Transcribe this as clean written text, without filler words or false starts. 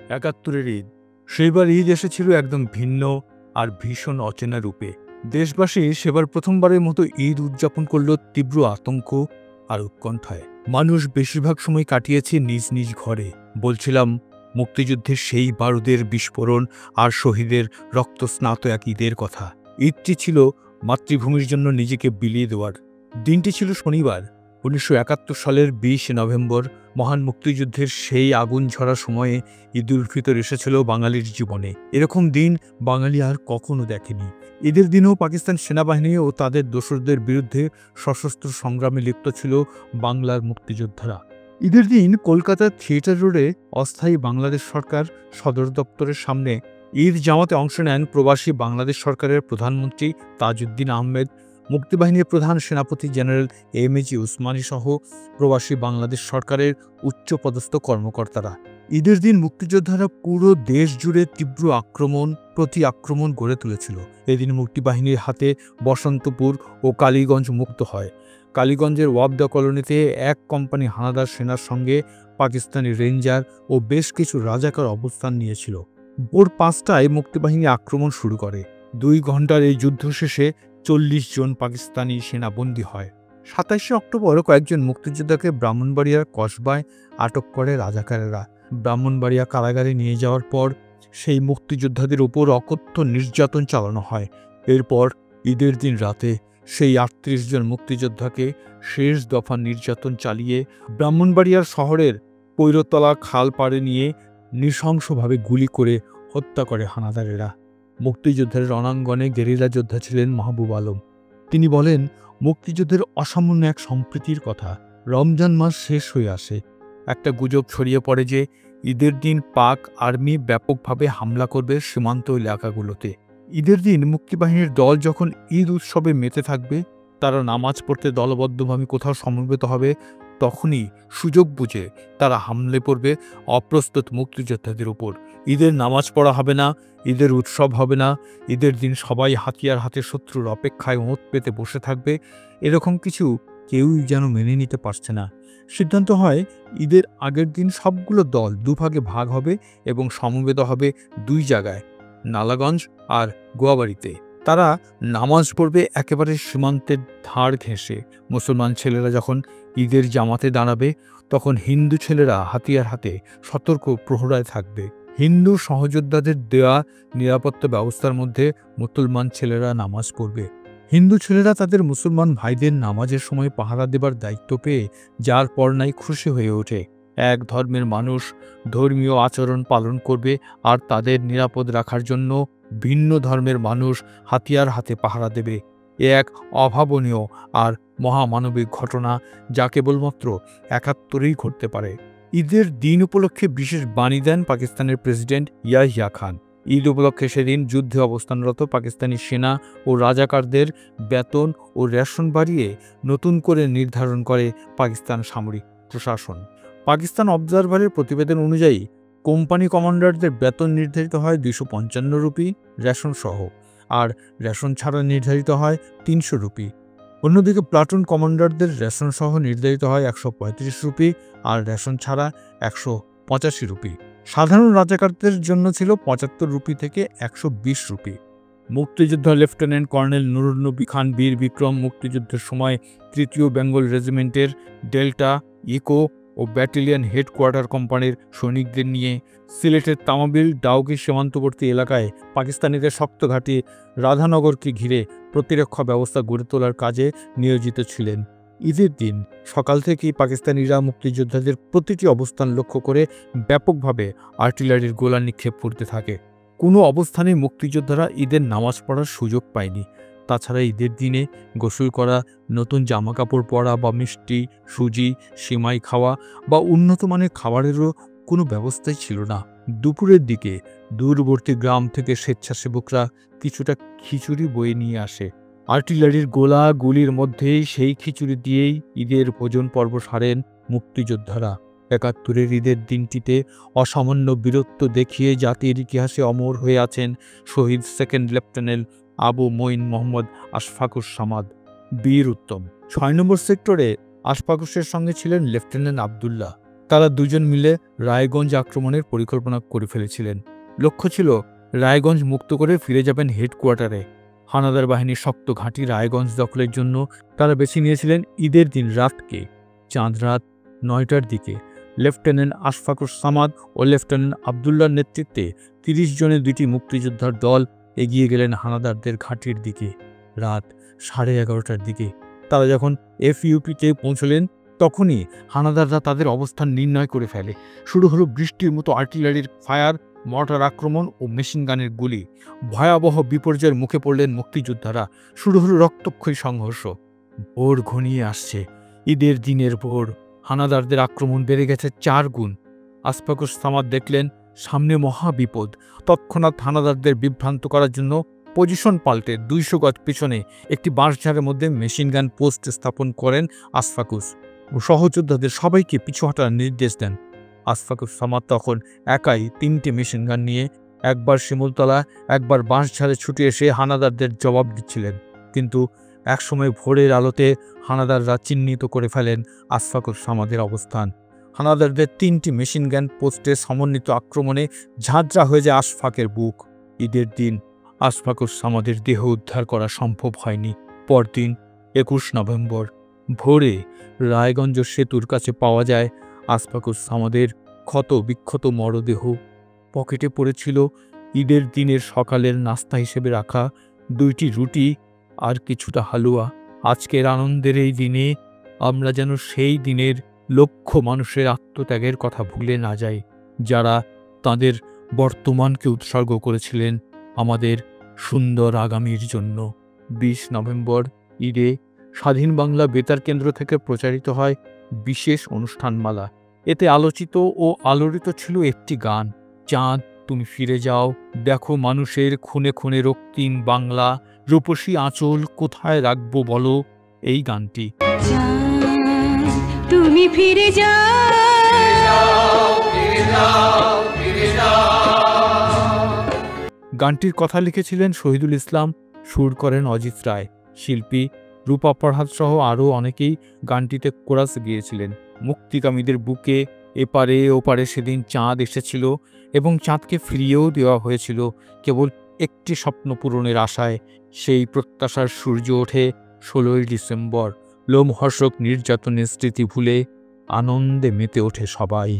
৭১-এর ঈদ। সেইবার ঈদ এসেছিল একদম ভিন্ন আর ভীষণ অচেনা রূপে। দেশবাসী সেবার প্রথমবারের মতো ঈদ উদযাপন করল তীব্র আতঙ্ক আর উৎকণ্ঠায়। মানুষ বেশিরভাগ সময় কাটিয়েছে নিজ নিজ ঘরে। বলছিলাম মুক্তিযুদ্ধের সেই বারুদের বিস্ফোরণ আর শহীদের রক্তস্নাত এক ঈদের কথা। ঈদটি ছিল মাতৃভূমির জন্য নিজেকে বিলিয়ে দেওয়ার। দিনটি ছিল শনিবার, ১৯৭১ সালের ২০ নভেম্বর। মহান মুক্তিযুদ্ধের সেই আগুন ঝরা সময়ে ঈদুল ফিতর এসেছিল বাঙালির জীবনে। এরকম দিন বাঙালি আর কখনো দেখেনি। ঈদের দিনেও পাকিস্তান সেনাবাহিনী ও তাদের দোসরদের বিরুদ্ধে সশস্ত্র সংগ্রামে লিপ্ত ছিল বাংলার মুক্তিযোদ্ধারা। ঈদের দিন কলকাতার থিয়েটার রোডে অস্থায়ী বাংলাদেশ সরকার সদর দপ্তরের সামনে ঈদ জামাতে অংশ নেন প্রবাসী বাংলাদেশ সরকারের প্রধানমন্ত্রী তাজউদ্দিন আহমেদ, মুক্তিবাহিনীর প্রধান সেনাপতি জেনারেল এম.এ.জি. উসমানী সহ প্রবাসী বাংলাদেশ সরকারের উচ্চপদস্থ কর্মকর্তারা। ঈদের দিন মুক্তিযোদ্ধারা পুরো দেশ জুড়ে তীব্র প্রতি আক্রমণ গড়ে তুলেছিল। এদিন মুক্তিবাহিনীর হাতে বসন্তপুর ও কালীগঞ্জ মুক্ত হয়। কালীগঞ্জের ওয়াবদা কলোনিতে এক কোম্পানি হানাদার সেনার সঙ্গে পাকিস্তানি রেঞ্জার ও বেশ কিছু রাজাকার অবস্থান নিয়েছিল। ভোর ৫টায় মুক্তিবাহিনী আক্রমণ শুরু করে। ২ ঘণ্টার এই যুদ্ধ শেষে ৪০ জন পাকিস্তানি সেনা বন্দী হয়। ২৭শে অক্টোবর কয়েকজন মুক্তিযোদ্ধাকে ব্রাহ্মণবাড়িয়ার কসবায় আটক করে রাজাকারেরা। ব্রাহ্মণবাড়িয়া কারাগারে নিয়ে যাওয়ার পর সেই মুক্তিযোদ্ধাদের উপর অকথ্য নির্যাতন চালানো হয়। এরপর ঈদের দিন রাতে সেই ৩৮ জন মুক্তিযোদ্ধাকে শেষ দফা নির্যাতন চালিয়ে ব্রাহ্মণবাড়িয়ার শহরের পৈরতলা খাল পাড়ে নিয়ে নৃশংসভাবে গুলি করে হত্যা করে হানাদারেরা। মুক্তিযুদ্ধের রণাঙ্গনে গেরিলা যোদ্ধা ছিলেন মাহবুব আলম। তিনি বলেন, মুক্তিযুদ্ধের অসামান্য এক সম্প্রীতির কথা। রমজান মাস শেষ হয়ে আসে। একটা গুজব ছড়িয়ে পড়ে যে ঈদের দিন পাক আর্মি ব্যাপকভাবে হামলা করবে সীমান্ত এলাকাগুলোতে। ঈদের দিন মুক্তিবাহিনীর দল যখন ঈদ উৎসবে মেতে থাকবে, তারা নামাজ পড়তে দলবদ্ধভাবে কোথাও সমবেত হবে, তখনই সুযোগ বুঝে তারা হামলে পড়বে অপ্রস্তুত মুক্তিযোদ্ধাদের উপর। ঈদের নামাজ পড়া হবে না, ঈদের উৎসব হবে না, ঈদের দিন সবাই হাতিয়ার হাতে শত্রুর অপেক্ষায় ওঁত পেতে বসে থাকবে। এরকম কিছু কেউই যেন মেনে নিতে পারছে না। সিদ্ধান্ত হয় ঈদের আগের দিন সবগুলো দল দুভাগে ভাগ হবে এবং সমবেত হবে ২ জায়গায়, নালাগঞ্জ আর গোয়াবাড়িতে। তারা নামাজ পড়বে একেবারে সীমান্তের ধার ঘেঁষে। মুসলমান ছেলেরা যখন ঈদের জামাতে দাঁড়াবে, তখন হিন্দু ছেলেরা হাতিয়ার হাতে সতর্ক প্রহরায় থাকবে। হিন্দু সহযোদ্ধাদের দেওয়া নিরাপত্তা ব্যবস্থার মধ্যে মুসলমান ছেলেরা নামাজ পড়বে। হিন্দু ছেলেরা তাদের মুসলমান ভাইদের নামাজের সময় পাহারা দেবার দায়িত্ব পেয়ে যার পর নাই খুশি হয়ে ওঠে। এক ধর্মের মানুষ ধর্মীয় আচরণ পালন করবে, আর তাদের নিরাপদ রাখার জন্য ভিন্ন ধর্মের মানুষ হাতিয়ার হাতে পাহারা দেবে। এ এক অভাবনীয় আর মহামানবিক ঘটনা, যা কেবলমাত্র ৭১-এই ঘটতে পারে। ঈদের দিন উপলক্ষে বিশেষ বাণী দেন পাকিস্তানের প্রেসিডেন্ট ইয়াহিয়া খান। ঈদ উপলক্ষে সেদিন যুদ্ধে অবস্থানরত পাকিস্তানি সেনা ও রাজাকারদের বেতন ও রেশন বাড়িয়ে নতুন করে নির্ধারণ করে পাকিস্তান সামরিক প্রশাসন। পাকিস্তান অবজারভারের প্রতিবেদন অনুযায়ী কোম্পানি কমান্ডারদের বেতন নির্ধারিত হয় ২৫৫ রুপি রেশন সহ, আর রেশন ছাড়া নির্ধারিত হয় ৩০০ রুপি। অন্যদিকে প্লাটুন কমান্ডারদের রেশন সহ নির্ধারিত হয় ১৩৫ রুপি আর রেশন ছাড়া ১৮৫ রুপি। সাধারণ রাজাকারদের জন্য ছিল ৭৫ রুপি থেকে ১২০ রুপি। মুক্তিযোদ্ধা লেফটেন্যান্ট কর্নেল নুরুন নবী খান বীর বিক্রম মুক্তিযুদ্ধের সময় ৩য় বেঙ্গল রেজিমেন্টের ডেল্টা, ইকো ও ব্যাটালিয়ন হেডকোয়ার্টার কোম্পানির সৈনিকদের নিয়ে সিলেটের তামাবিল ডাউকি সীমান্তবর্তী এলাকায় পাকিস্তানিদের শক্ত ঘাঁটি রাধানগরকে ঘিরে প্রতিরক্ষা ব্যবস্থা গড়ে তোলার কাজে নিয়োজিত ছিলেন। ঈদের দিন সকাল থেকেই পাকিস্তানিরা মুক্তিযোদ্ধাদের প্রতিটি অবস্থান লক্ষ্য করে ব্যাপকভাবে আর্টিলারির গোলা নিক্ষেপ করতে থাকে। কোনো অবস্থানে মুক্তিযোদ্ধারা ঈদের নামাজ পড়ার সুযোগ পায়নি। তাছাড়া ঈদের দিনে গোসল করা, নতুন জামাকাপড় পরা বা মিষ্টি, সুজি, সিমাই খাওয়া বা উন্নত মানের খাবারেরও কোনো ব্যবস্থাই ছিল না। দুপুরের দিকে দূরবর্তী গ্রাম থেকে স্বেচ্ছাসেবকরা কিছুটা খিচুড়ি বয়ে নিয়ে আসে। আর্টিলারির গোলা গুলির মধ্যেই সেই খিচুড়ি দিয়েই ঈদের ভোজন পর্ব সারেন মুক্তিযোদ্ধারা। ৭১-এর ঈদের দিনটিতে অসামান্য বীরত্ব দেখিয়ে জাতির ইতিহাসে অমর হয়ে আছেন শহীদ সেকেন্ড লেফটেন্যান্ট আবু মঈন মোহাম্মদ আশফাকুস সামাদ, বীর উত্তম। ৬ নম্বর সেক্টরে আশফাকুসের সঙ্গে ছিলেন লেফটেন্যান্ট আবদুল্লাহ। তারা দুজন মিলে রায়গঞ্জ আক্রমণের পরিকল্পনা করে ফেলেছিলেন। লক্ষ্য ছিল রায়গঞ্জ মুক্ত করে ফিরে যাবেন হেডকোয়ার্টারে। হানাদার বাহিনীর শক্ত ঘাঁটি রায়গঞ্জ দখলের জন্য তারা বেছে নিয়েছিলেন ঈদের দিন রাতকে। চাঁদ রাত 9টার দিকে লেফটেন্যান্ট আশফাকুর সামাদ ও লেফটেন্যান্ট আবদুল্লার নেতৃত্বে 30 জনের 2টি মুক্তিযোদ্ধার দল এগিয়ে গেলেন হানাদারদের ঘাঁটির দিকে। রাত 11:30টার দিকে তারা যখন এফইউপিতে পৌঁছলেন, তখনই হানাদাররা তাদের অবস্থান নির্ণয় করে ফেলে। শুরু হলো বৃষ্টির মতো আর্টিলারির ফায়ার, মর্টার আক্রমণ ও মেশিনগানের গুলি। ভয়াবহ বিপর্যয়ের মুখে পড়লেন মুক্তিযোদ্ধারা। শুরু হলো রক্তক্ষয়ী সংঘর্ষ। ভোর ঘনিয়ে আসছে, ঈদের দিনের ভোর। হানাদারদের আক্রমণ বেড়ে গেছে 4 গুণ। আশফাকুর সামাদ দেখলেন সামনে মহা বিপদ। তৎক্ষণাৎ হানাদারদের বিভ্রান্ত করার জন্য পজিশন পাল্টে 200 গজ পিছনে একটি বাঁশঝাড়ের মধ্যে মেশিনগান পোস্ট স্থাপন করেন আশফাকুস ও সহযোদ্ধাদের সবাইকে পিছু হটার নির্দেশ দেন। আশফাকুস সামাদ তখন একাই 3টে মেশিনগান নিয়ে একবার শিমুলতলা, একবার বাঁশঝাড়ে ছুটে এসে হানাদারদের জবাব দিচ্ছিলেন। কিন্তু একসময় ভোরের আলোতে হানাদাররা চিহ্নিত করে ফেলেন আশফাকুস সামাদের অবস্থান। হানাদারদের 3টি মেশিনগান পোস্টের সমন্বিত আক্রমণে ঝাঁঝরা হয়ে যায় আশফাকের বুক। ঈদের দিন আশফাকুস সামাদের দেহ উদ্ধার করা সম্ভব হয়নি। পরদিন 21 নভেম্বর ভোরে রায়গঞ্জ সেতুর কাছে পাওয়া যায় আশফাকুস সামাদের ক্ষত বিক্ষত মরদেহ। পকেটে পড়েছিল ঈদের দিনের সকালের নাস্তা হিসেবে রাখা 2টি রুটি আর কিছুটা হালুয়া। আজকের আনন্দের এই দিনে আমরা যেন সেই দিনের লক্ষ মানুষের আত্মত্যাগের কথা ভুলে না যাই, যারা তাদের বর্তমানকে উৎসর্গ করেছিলেন আমাদের সুন্দর আগামীর জন্য। 20 নভেম্বর ঈদে স্বাধীন বাংলা বেতার কেন্দ্র থেকে প্রচারিত হয় বিশেষ অনুষ্ঠানমালা। এতে আলোচিত ও আলোড়িত ছিল একটি গান, চাঁদ তুমি ফিরে যাও, দেখো মানুষের খুনে খুনে রক্তিম বাংলা, রূপসী আঁচল কোথায় রাখবো বলো। এই গানটি তুমি ফিরে যাও, গানটির কথা লিখেছিলেন শহীদুল ইসলাম, সুর করেন অজিত রায়। শিল্পী রূপা ফরহাদ সহ আরও অনেকেই গানটিতে কোরাস গিয়েছিলেন। মুক্তিকামীদের বুকে এপারে ওপারে সেদিন চাঁদ এসেছিল এবং চাঁদকে ফিরিয়েও দেওয়া হয়েছিল কেবল একটি স্বপ্ন পূরণের আশায়। সেই প্রত্যাশার সূর্য ওঠে 16ই ডিসেম্বর। লোমহর্ষক নির্যাতনের স্মৃতি ভুলে আনন্দে মেতে ওঠে সবাই।